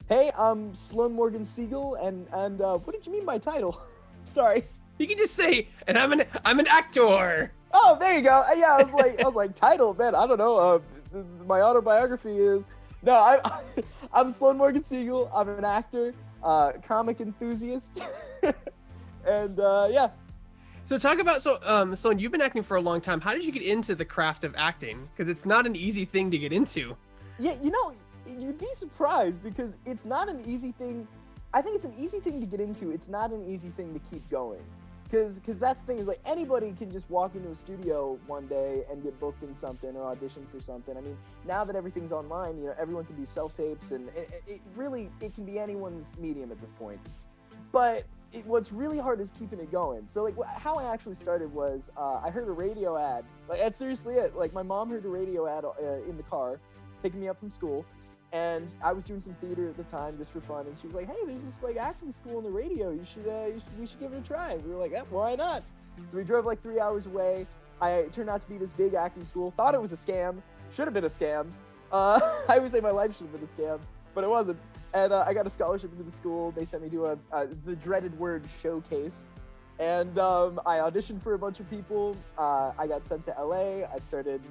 Hey, I'm Sloane Morgan Siegel, and what did you mean by title? Sorry. You can just say, and I'm an actor. Oh, there you go. Yeah, I was like title, man. I don't know. My autobiography is I'm Sloane Morgan Siegel. I'm an actor, comic enthusiast, and yeah. So talk about Sloane, you've been acting for a long time. How did you get into the craft of acting? Because it's not an easy thing to get into. Yeah, you'd be surprised because it's not an easy thing. I think it's an easy thing to get into. It's not an easy thing to keep going. Because that's the thing, is like anybody can just walk into a studio one day and get booked in something or audition for something. I mean, now that everything's online, everyone can do self-tapes, and it can be anyone's medium at this point. But what's really hard is keeping it going. So like how I actually started was I heard a radio ad. Like that's seriously it. Like my mom heard a radio ad in the car, picking me up from school. And I was doing some theater at the time just for fun, and she was like, "Hey, there's this like acting school on the radio. We should give it a try." We were like, "Yeah, why not?" So we drove like 3 hours away. It turned out to be this big acting school. Thought it was a scam. Should have been a scam. I would say my life should have been a scam, but it wasn't. And I got a scholarship into the school. They sent me to the dreaded word showcase, and I auditioned for a bunch of people. I got sent to LA. I started,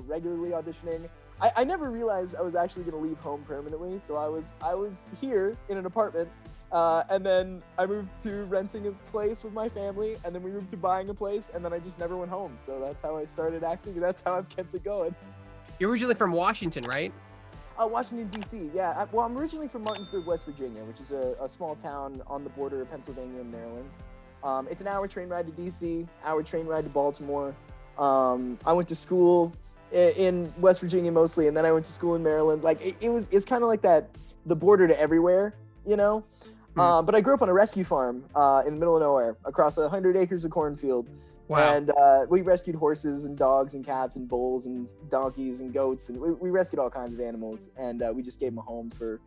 regularly auditioning. I never realized I was actually going to leave home permanently, so I was here in an apartment, and then I moved to renting a place with my family, and then we moved to buying a place, and then I just never went home. So that's how I started acting, and that's how I've kept it going. You're originally from Washington, right? Washington, D.C., yeah. I'm originally from Martinsburg, West Virginia, which is a small town on the border of Pennsylvania and Maryland. It's an hour train ride to D.C., hour train ride to Baltimore. I went to school in West Virginia mostly, and then I went to school in Maryland. Like it's kind of like that, the border to everywhere, But I grew up on a rescue farm in the middle of nowhere, across 100 acres of cornfield. Wow. And we rescued horses and dogs and cats and bulls and donkeys and goats, and we rescued all kinds of animals, and we just gave them a home for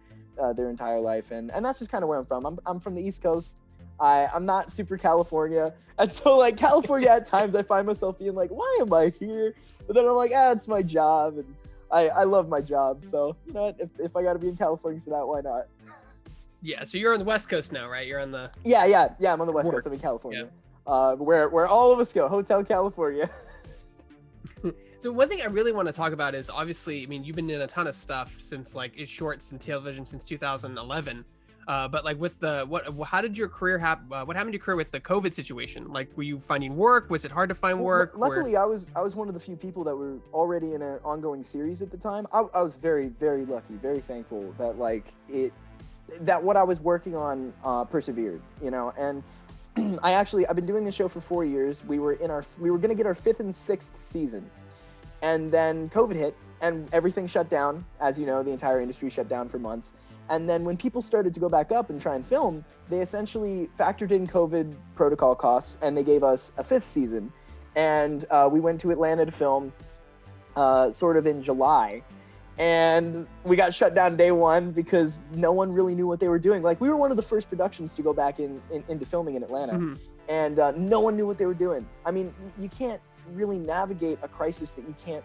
their entire life. And that's just kind of where I'm from. I'm from the East Coast. I'm not super California, and so like California at times I find myself being like, why am I here? But then I'm like, it's my job, and I love my job, so you know what, if I got to be in California for that, why not? Yeah, so you're on the West Coast now, right? You're on the yeah I'm on the West Coast. I'm in California. Yeah. Where all of us go, Hotel California. So one thing I really want to talk about is, obviously, I mean, you've been in a ton of stuff since it's shorts and television since 2011. But like with how did your career happen? What happened to your career with the COVID situation? Like, were you finding work? Was it hard to find work? Luckily, I was one of the few people that were already in an ongoing series at the time. I was very, very lucky, very thankful that what I was working on persevered, and I've been doing this show for 4 years. We were going to get our 5th and 6th season, and then COVID hit and everything shut down. As you know, the entire industry shut down for months. And then when people started to go back up and try and film, they essentially factored in COVID protocol costs, and they gave us a 5th season. And we went to Atlanta to film sort of in July. And we got shut down day one because no one really knew what they were doing. Like, we were one of the first productions to go back into filming in Atlanta. Mm-hmm. And no one knew what they were doing. I mean, you can't really navigate a crisis that you can't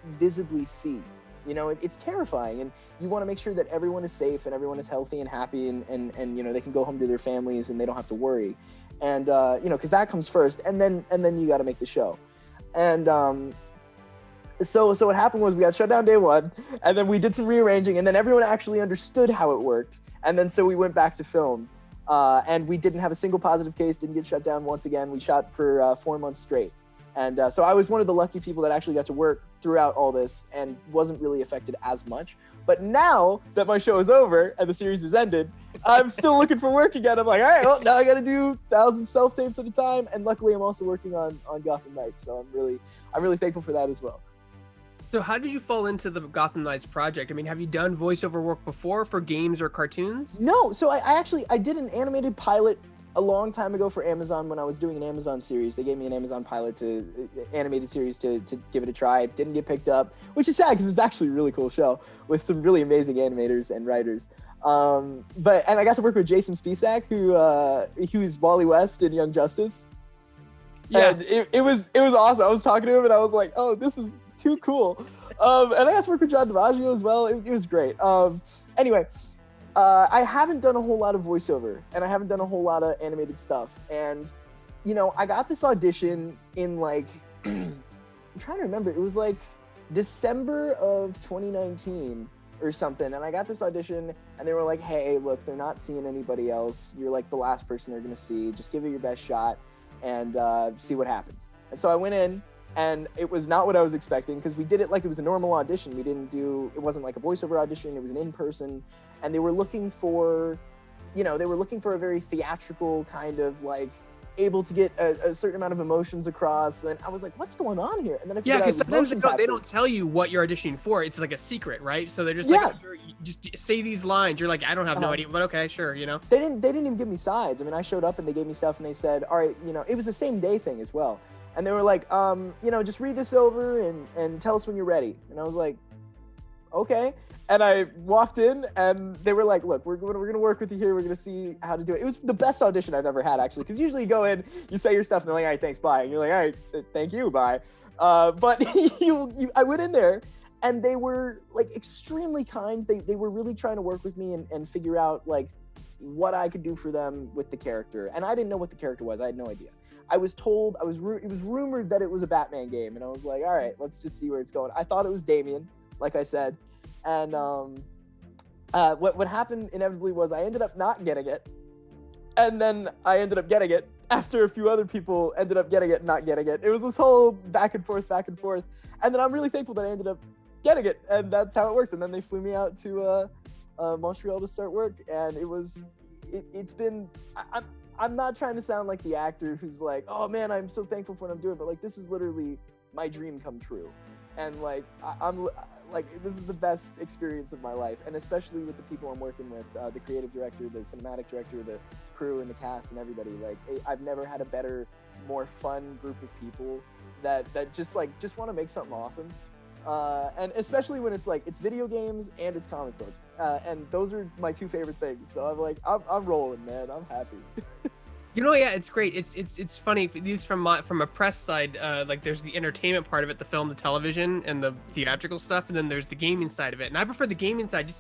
visibly see. It's terrifying, and you want to make sure that everyone is safe and everyone is healthy and happy, and they can go home to their families and they don't have to worry. And because that comes first, and then you got to make the show. And so what happened was we got shut down day one, and then we did some rearranging, and then everyone actually understood how it worked. And then so we went back to film, and we didn't have a single positive case, didn't get shut down once again. We shot for 4 months straight. And so I was one of the lucky people that actually got to work throughout all this and wasn't really affected as much. But now that my show is over and the series has ended, I'm still looking for work again. I'm like, all right, well, now I got to do 1,000 self-tapes at a time. And luckily, I'm also working on Gotham Knights. So I'm really thankful for that as well. So how did you fall into the Gotham Knights project? I mean, have you done voiceover work before for games or cartoons? No. So I did an animated pilot a long time ago for Amazon when I was doing an Amazon series. They gave me an Amazon pilot animated series to give it a try. It didn't get picked up, which is sad because it was actually a really cool show with some really amazing animators and writers. And I got to work with Jason Spisak, who is Wally West in Young Justice. Yeah. And it was awesome. I was talking to him and I was like, oh, this is too cool. And I got to work with John DiMaggio as well. It was great. Anyway, I haven't done a whole lot of voiceover, and I haven't done a whole lot of animated stuff. And, you know, I got this audition in like, I'm trying to remember. It was like December of 2019 or something. And I got this audition, and they were like, hey, look, they're not seeing anybody else. You're like the last person they're going to see. Just give it your best shot and see what happens. And so I went in, and it was not what I was expecting, because we did it like it was a normal audition. It wasn't like a voiceover audition. It was an in-person, and they were looking for, you know, a very theatrical kind of like able to get a certain amount of emotions across. And I was like, what's going on here? And then because sometimes they don't tell you what you're auditioning for. It's like a secret, right? So they're just like, you just say these lines. You're like, I don't have no idea, but okay, sure, you know. They didn't even give me sides. I mean, I showed up and they gave me stuff, and they said, all right, you know, it was the same day thing as well. And they were like, you know, just read this over and tell us when you're ready. And I was like, okay. And I walked in, and they were like, look, we're going to work with you here. We're going to see how to do it. It was the best audition I've ever had, actually, because usually you go in, you say your stuff, and they're like, all right, thanks, bye. And you're like, all right, thank you, bye. But I went in there, and they were like extremely kind. They were really trying to work with me and figure out like what I could do for them with the character. And I didn't know what the character was. I had no idea. I was told, it was rumored that it was a Batman game, and I was like, all right, let's just see where it's going. I thought it was Damian, like I said. And what happened inevitably was I ended up not getting it, and then I ended up getting it after a few other people ended up getting it and not getting it. It was this whole back and forth, and then I'm really thankful that I ended up getting it, and that's how it works. And then they flew me out to Montreal to start work, and it's been. I'm not trying to sound like the actor who's like, oh man, I'm so thankful for what I'm doing, but like this is literally my dream come true, and like I'm. Like, this is the best experience of my life, and especially with the people I'm working with, the creative director, the cinematic director, the crew, and the cast, and everybody. Like, I've never had a better, more fun group of people that just want to make something awesome. And especially when it's video games and it's comic book, and those are my two favorite things. So I'm rolling, man. I'm happy. You know, yeah, it's great. It's funny. These from a press side, like there's the entertainment part of it, the film, the television, and the theatrical stuff, and then there's the gaming side of it. And I prefer the gaming side.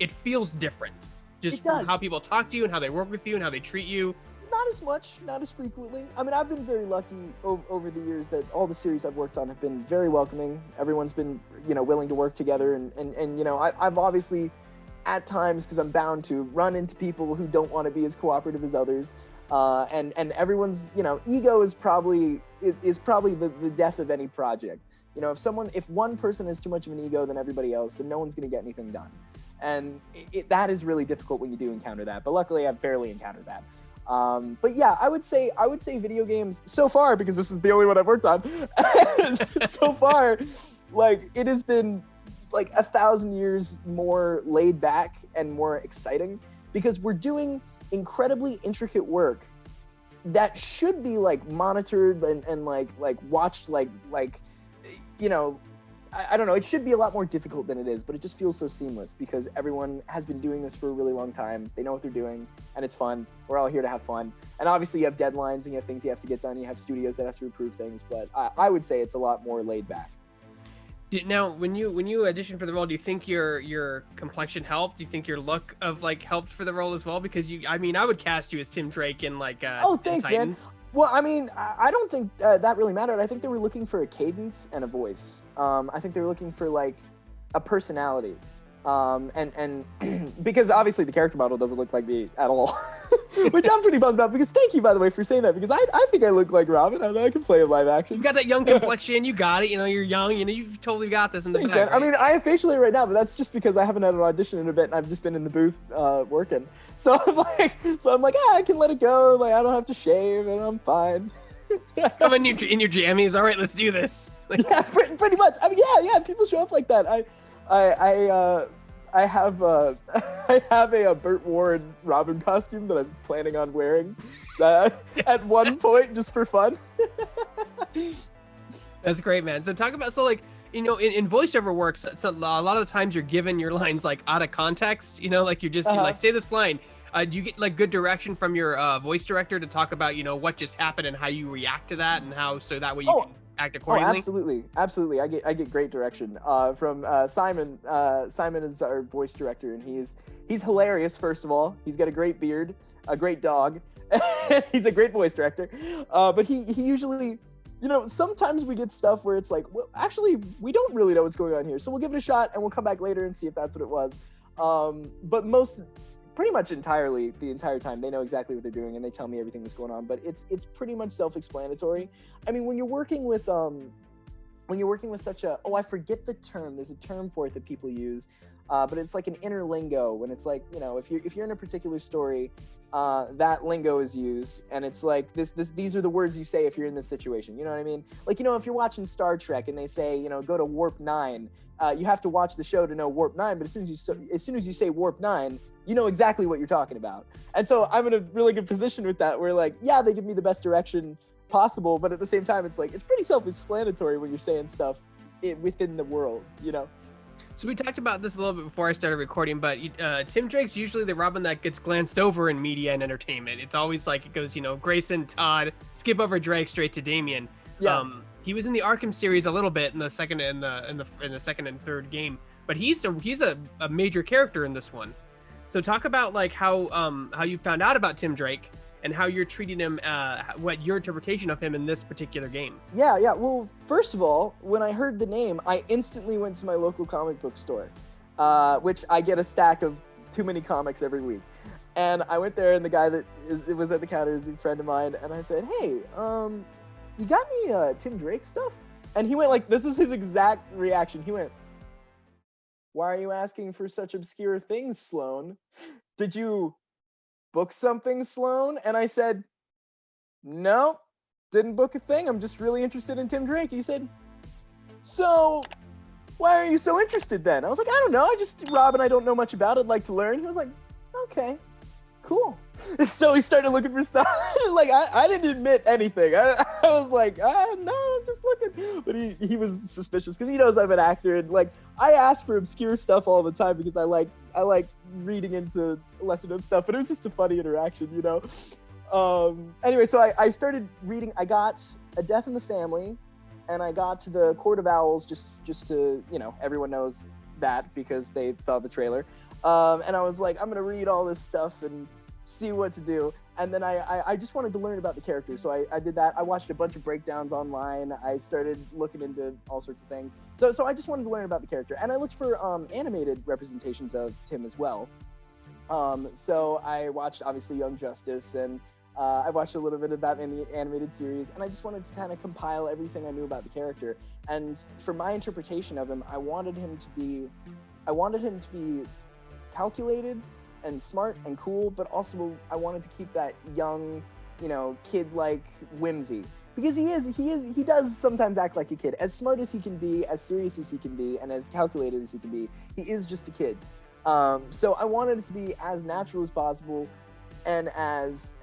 It feels different, just from how people talk to you and how they work with you and how they treat you. Not as much, not as frequently. I mean, I've been very lucky over the years that all the series I've worked on have been very welcoming. Everyone's been, you know, willing to work together, and you know, I've obviously at times, because I'm bound to, run into people who don't want to be as cooperative as others. And everyone's, you know, ego is probably the death of any project. You know, if one person has too much of an ego than everybody else, then no one's going to get anything done. And that is really difficult when you do encounter that. But luckily, I've barely encountered that. But yeah, I would say video games so far, because this is the only one I've worked on. So far, like, it has been like 1,000 years more laid back and more exciting, because we're doing incredibly intricate work that should be like monitored and like watched, like you know, I don't know, it should be a lot more difficult than it is, but it just feels so seamless because everyone has been doing this for a really long time. They know what they're doing, and it's fun. We're all here to have fun. And obviously you have deadlines and you have things you have to get done. You have studios that have to approve things, but I would say it's a lot more laid back. Now, when you auditioned for the role, do you think your complexion helped? Do you think your look of like helped for the role as well? Because I would cast you as Tim Drake in like thanks, Titans. Man. Well, I mean, I don't think that really mattered. I think they were looking for a cadence and a voice. I think they were looking for like a personality. And because obviously the character model doesn't look like me at all, which I'm pretty bummed about, because thank you, by the way, for saying that, because I think I look like Robin. I know I can play in live action. You got that young complexion. You got it. You know, you're young. You know, you've totally got this in the Thanks, bag. Right? I mean, I have facial hair right now, but that's just because I haven't had an audition in a bit, and I've just been in the booth working. So I'm like, I can let it go. Like, I don't have to shave, and I'm fine. Come in your jammies. All right, let's do this. Yeah, pretty much. I mean, yeah. People show up like that. I have a Burt Warren Robin costume that I'm planning on wearing at one point just for fun. That's great, man. So talk about, like, you know, in voiceover works, a lot of the times you're given your lines like out of context, you know, like you're just you like, say this line. Do you get like good direction from your voice director to talk about, you know, what just happened and how you react to that, and how, so that way you can act Oh, accordingly? absolutely. I get great direction from Simon. Simon is our voice director, and he's hilarious. First of all, he's got a great beard, a great dog. He's a great voice director, but he usually, sometimes we get stuff where it's like, well, actually, we don't really know what's going on here, so we'll give it a shot, and we'll come back later and see if that's what it was. But pretty much the entire time, they know exactly what they're doing, and they tell me everything that's going on. But it's pretty much self-explanatory. I mean, when you're working with such a, I forget the term. There's a term for it that people use, but it's like an inner lingo. When it's like, if you're in a particular story, that lingo is used, and it's like these are the words you say if you're in this situation. You know what I mean? Like, if you're watching Star Trek and they say, go to warp 9, you have to watch the show to know warp 9. But as soon as you say warp 9, you know exactly what you're talking about. And so I'm in a really good position with that, where like, yeah, they give me the best direction possible, but at the same time, it's like, it's pretty self-explanatory when you're saying stuff within the world, So we talked about this a little bit before I started recording, but Tim Drake's usually the Robin that gets glanced over in media and entertainment. It's always like it goes, Grayson, Todd, skip over Drake, straight to Damian. Yeah. He was in the Arkham series a little bit in the second in the second and third game, but he's a major character in this one. So talk about like how you found out about Tim Drake and how you're treating him, what your interpretation of him in this particular game. Yeah. Well, first of all, when I heard the name, I instantly went to my local comic book store, which I get a stack of Too Many Comics every week. And I went there, and the guy that was at the counter is a friend of mine, and I said, hey, you got any Tim Drake stuff? And he went like, this is his exact reaction. He went, why are you asking for such obscure things, Sloane? Did you book something, Sloane? And I said, no, didn't book a thing. I'm just really interested in Tim Drake. He said, so why are you so interested then? I was like, I don't know. Rob, I don't know much about it. I'd like to learn. He was like, okay, cool. So he started looking for stuff. Like, I didn't admit anything. I was like, no, I'm just looking. But he was suspicious because he knows I'm an actor. And like, I ask for obscure stuff all the time because I like reading into lesser known stuff, but it was just a funny interaction, Anyway, so I started reading. I got A Death in the Family, and I got to the Court of Owls just to, everyone knows that because they saw the trailer. And I was like, I'm gonna read all this stuff and see what to do. And then I just wanted to learn about the character, so I did that. I watched a bunch of breakdowns online. I started looking into all sorts of things. So I just wanted to learn about the character, and I looked for animated representations of Tim as well. So I watched obviously Young Justice, and I watched a little bit of that in the animated series, and I just wanted to kind of compile everything I knew about the character. And for my interpretation of him, I wanted him to be calculated and smart and cool, but also I wanted to keep that young, kid-like whimsy, because he does sometimes act like a kid. As smart as he can be, as serious as he can be, and as calculated as he can be, he is just a kid. So I wanted it to be as natural as possible and as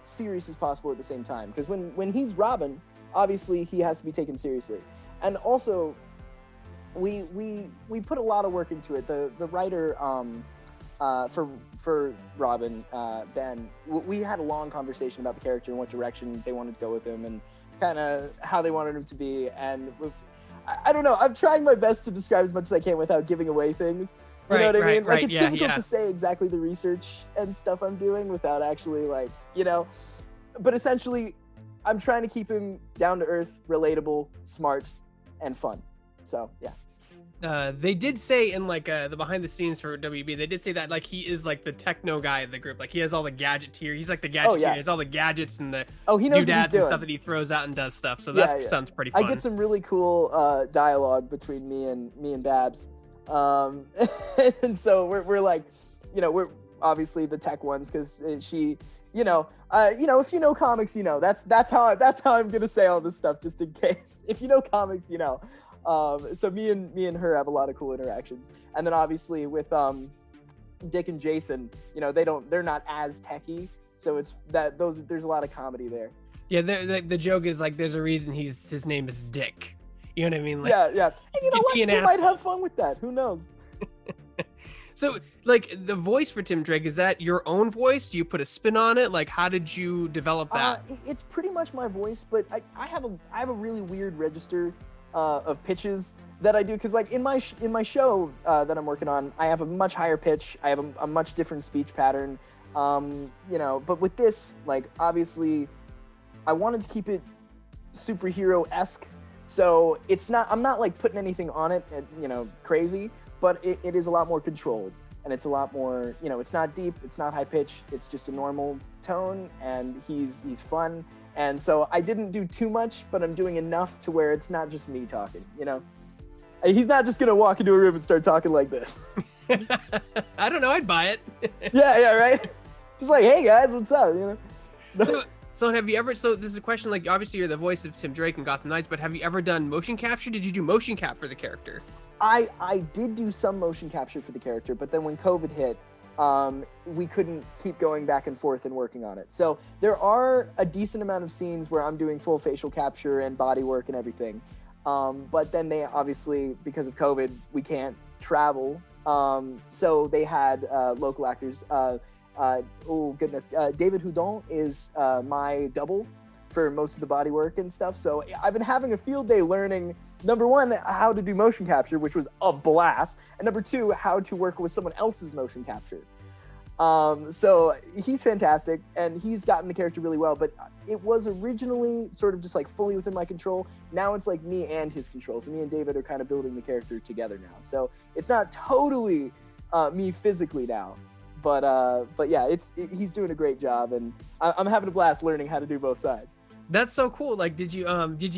serious as possible at the same time, because when he's Robin, obviously he has to be taken seriously. And also we put a lot of work into it. The writer for Robin, Ben, we had a long conversation about the character and what direction they wanted to go with him and kind of how they wanted him to be. And I don't know, I'm trying my best to describe as much as I can without giving away things. You know what I mean? Like, it's difficult to say exactly the research and stuff I'm doing without actually, but essentially I'm trying to keep him down to earth, relatable, smart, and fun. So yeah. They did say in the behind the scenes for WB, they did say that he is the techno guy of the group. He has all the gadgeteer. He's the gadgeteer. He has all the gadgets and the he knows doodads and stuff that he throws out and does stuff. So that sounds pretty fun. I get some really cool dialogue between me and Babs. And so we're we're obviously the tech ones because she, if you know comics, that's how I'm gonna say all this stuff just in case. If you know comics, so me and her have a lot of cool interactions. And then obviously with Dick and Jason, they're not as techy, so it's there's a lot of comedy there. Yeah, the joke is there's a reason his name is Dick. You know what I mean? Yeah. And you know what? We might have fun with that. Who knows? So, like, the voice for Tim Drake, is that your own voice? Do you put a spin on it? Like, how did you develop that? It's pretty much my voice, but I have a really weird register of pitches that I do, because like in my show that I'm working on, I have a much higher pitch. I have a much different speech pattern. You know, but with this, like, obviously, I wanted to keep it superhero-esque, so I'm not like putting anything on it, you know, crazy, but it is a lot more controlled, and it's a lot more, you know, it's not deep, it's not high pitch, it's just a normal tone, and he's fun, and so I didn't do too much, but I'm doing enough to where it's not just me talking, you know? He's not just gonna walk into a room and start talking like this. I don't know, I'd buy it. yeah, right? Just like, hey guys, what's up, you know? So have you ever, so this is a question, like, obviously you're the voice of Tim Drake in Gotham Knights, but have you ever done motion capture? Did you do motion cap for the character? I did do some motion capture for the character, but then when COVID hit, we couldn't keep going back and forth and working on it. So there are a decent amount of scenes where I'm doing full facial capture and body work and everything. But then they obviously, because of COVID, we can't travel. So they had local actors. David Houdon is my double for most of the body work and stuff. So I've been having a field day learning, number one, how to do motion capture, which was a blast, and number two, how to work with someone else's motion capture. So he's fantastic, and he's gotten the character really well, but it was originally sort of just like fully within my control. Now it's like me and his control. So me and David are kind of building the character together now. So it's not totally me physically now. But yeah, he's doing a great job, and I'm having a blast learning how to do both sides. That's so cool. Like, did you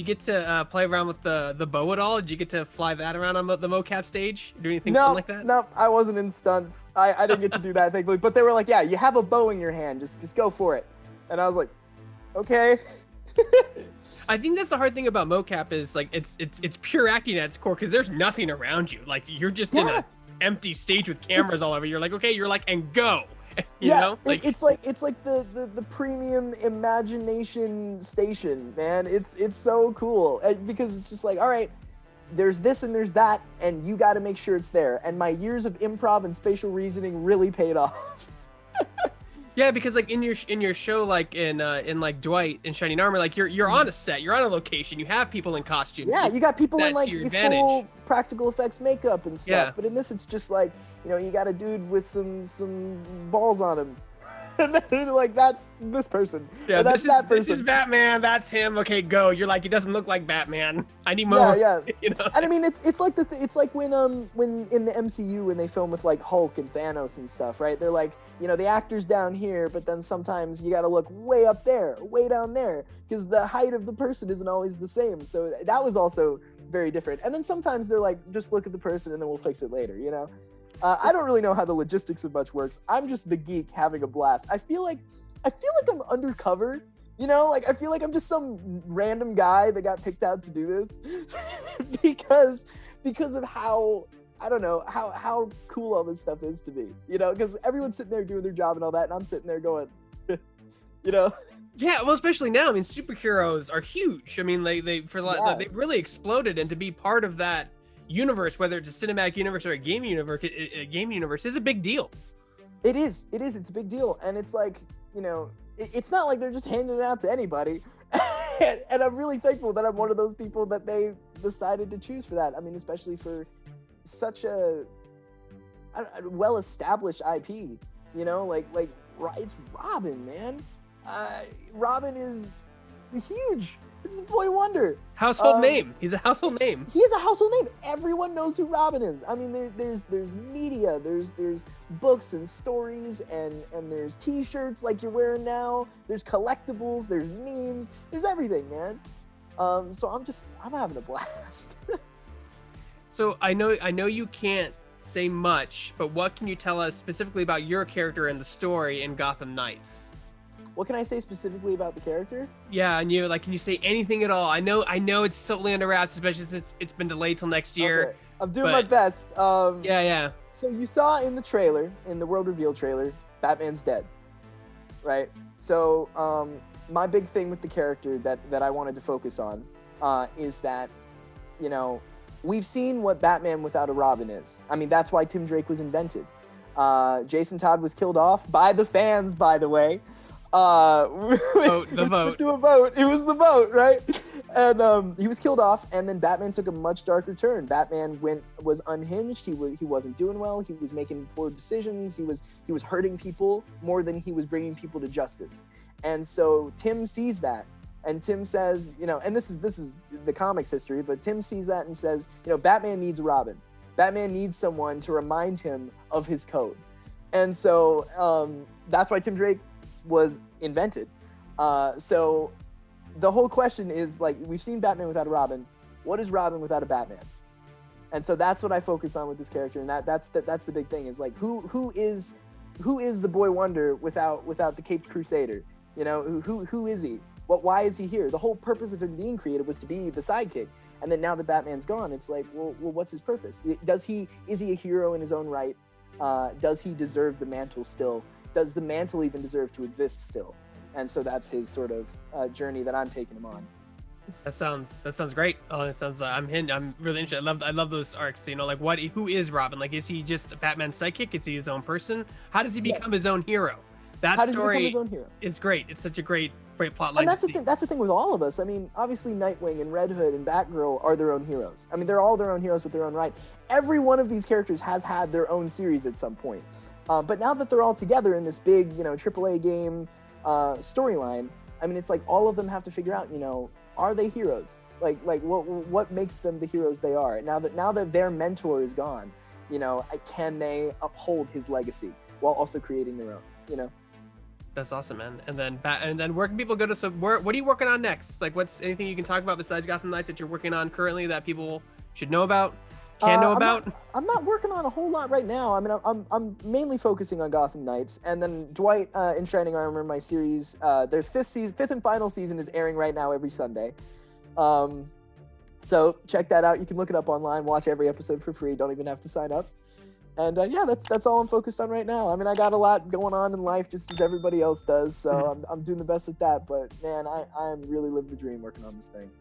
get to play around with the bow at all? Did you get to fly that around on the mocap stage? Do anything fun like that? No, I wasn't in stunts. I didn't get to do that, thankfully. But they were like, yeah, you have a bow in your hand. Just go for it. And I was like, okay. I think that's the hard thing about mocap is like it's pure acting at its core, because there's nothing around you. Like, you're just in a empty stage with cameras all over. You're like, okay, you're like, and go. You know? Like, it's like the premium imagination station, man. It's so cool, because it's just like, all right, there's this and there's that, and you got to make sure it's there. And my years of improv and spatial reasoning really paid off. Yeah, because like in your show, like in like Dwight in Shining Armor, like you're on a set, you're on a location, you have people in costumes. Yeah, you got people in like full practical effects makeup and stuff. Yeah. But in this, it's just like, you know, you got a dude with some balls on him. And then, like, that's this person. Yeah, that's that person. This is Batman. That's him. Okay, go. You're like, he doesn't look like Batman. I need more. Yeah. You know? And I mean, it's like it's like when in the MCU, when they film with like Hulk and Thanos and stuff, right? They're like, you know, the actor's down here, but then sometimes you got to look way up there, way down there, because the height of the person isn't always the same. So that was also very different. And then sometimes they're like, just look at the person and then we'll fix it later, you know? I don't really know how the logistics of much works. I'm just the geek having a blast. I feel like I'm undercover, you know? Like, I feel like I'm just some random guy that got picked out to do this because of how, I don't know, how cool all this stuff is to me, you know? Because everyone's sitting there doing their job and all that, and I'm sitting there going, you know? Yeah, well, especially now. I mean, superheroes are huge. I mean, they've really exploded, and to be part of that universe, whether it's a cinematic universe or a game universe, is a big deal. It is. It's a big deal, and it's like, you know, it's not like they're just handing it out to anybody. And I'm really thankful that I'm one of those people that they decided to choose for that. I mean, especially for such a well-established IP, you know, like it's Robin, man. Robin is huge. This is Boy Wonder. Household name. He's a household name. He is a household name. Everyone knows who Robin is. I mean, there's media, there's books and stories, and there's T-shirts like you're wearing now. There's collectibles. There's memes. There's everything, man. So I'm having a blast. So I know you can't say much, but what can you tell us specifically about your character and the story in Gotham Knights? What can I say specifically about the character? Yeah, and can you say anything at all? I know it's totally under wraps, especially since it's been delayed till next year. Okay. I'm doing my best. Yeah. So you saw in the trailer, in the world reveal trailer, Batman's dead, right? So my big thing with the character that I wanted to focus on is that, you know, we've seen what Batman without a Robin is. I mean, that's why Tim Drake was invented. Jason Todd was killed off by the fans, by the way. The vote. To a vote. It was the vote, right? And he was killed off, and then Batman took a much darker turn. Batman was unhinged. He wasn't doing well. He was making poor decisions. He was hurting people more than he was bringing people to justice. And so Tim sees that, and Tim says, and this is the comics history, but Tim sees that and says, Batman needs Robin. Batman needs someone to remind him of his code. And so that's why Tim Drake was invented. So the whole question is, like, we've seen Batman without a Robin. What is Robin without a Batman? And so that's what I focus on with this character, and that's the big thing, is like who is the boy wonder without the Caped Crusader? Who is he? Why is he here? The whole purpose of him being created was to be the sidekick. And then now that Batman's gone, it's like, well, what's his purpose? Is he a hero in his own right? Does he deserve the mantle still? Does the mantle even deserve to exist still? And so that's his sort of journey that I'm taking him on. That sounds great. It sounds I'm really interested. I love those arcs. Who is Robin? Like, is he just a Batman sidekick? Is he his own person? How does he become his own hero? That story is great. It's such a great plot line. And that's the thing with all of us. I mean, obviously Nightwing and Red Hood and Batgirl are their own heroes. I mean, they're all their own heroes with their own right. Every one of these characters has had their own series at some point. But now that they're all together in this big, AAA game storyline, I mean, it's like all of them have to figure out, are they heroes? Like what makes them the heroes they are? Now that their mentor is gone, can they uphold his legacy while also creating their own? That's awesome, man. And then where can people go to? So what are you working on next? Like, what's anything you can talk about besides Gotham Knights that you're working on currently that people should know about? Know about? I'm not working on a whole lot right now. I mean, I'm mainly focusing on Gotham Knights, and then Dwight in Shining Armor, my series, their fifth and final season is airing right now every Sunday. So check that out. You can look it up online, watch every episode for free. Don't even have to sign up. And that's all I'm focused on right now. I mean, I got a lot going on in life, just as everybody else does. So I'm doing the best with that. But man, I'm really living the dream working on this thing.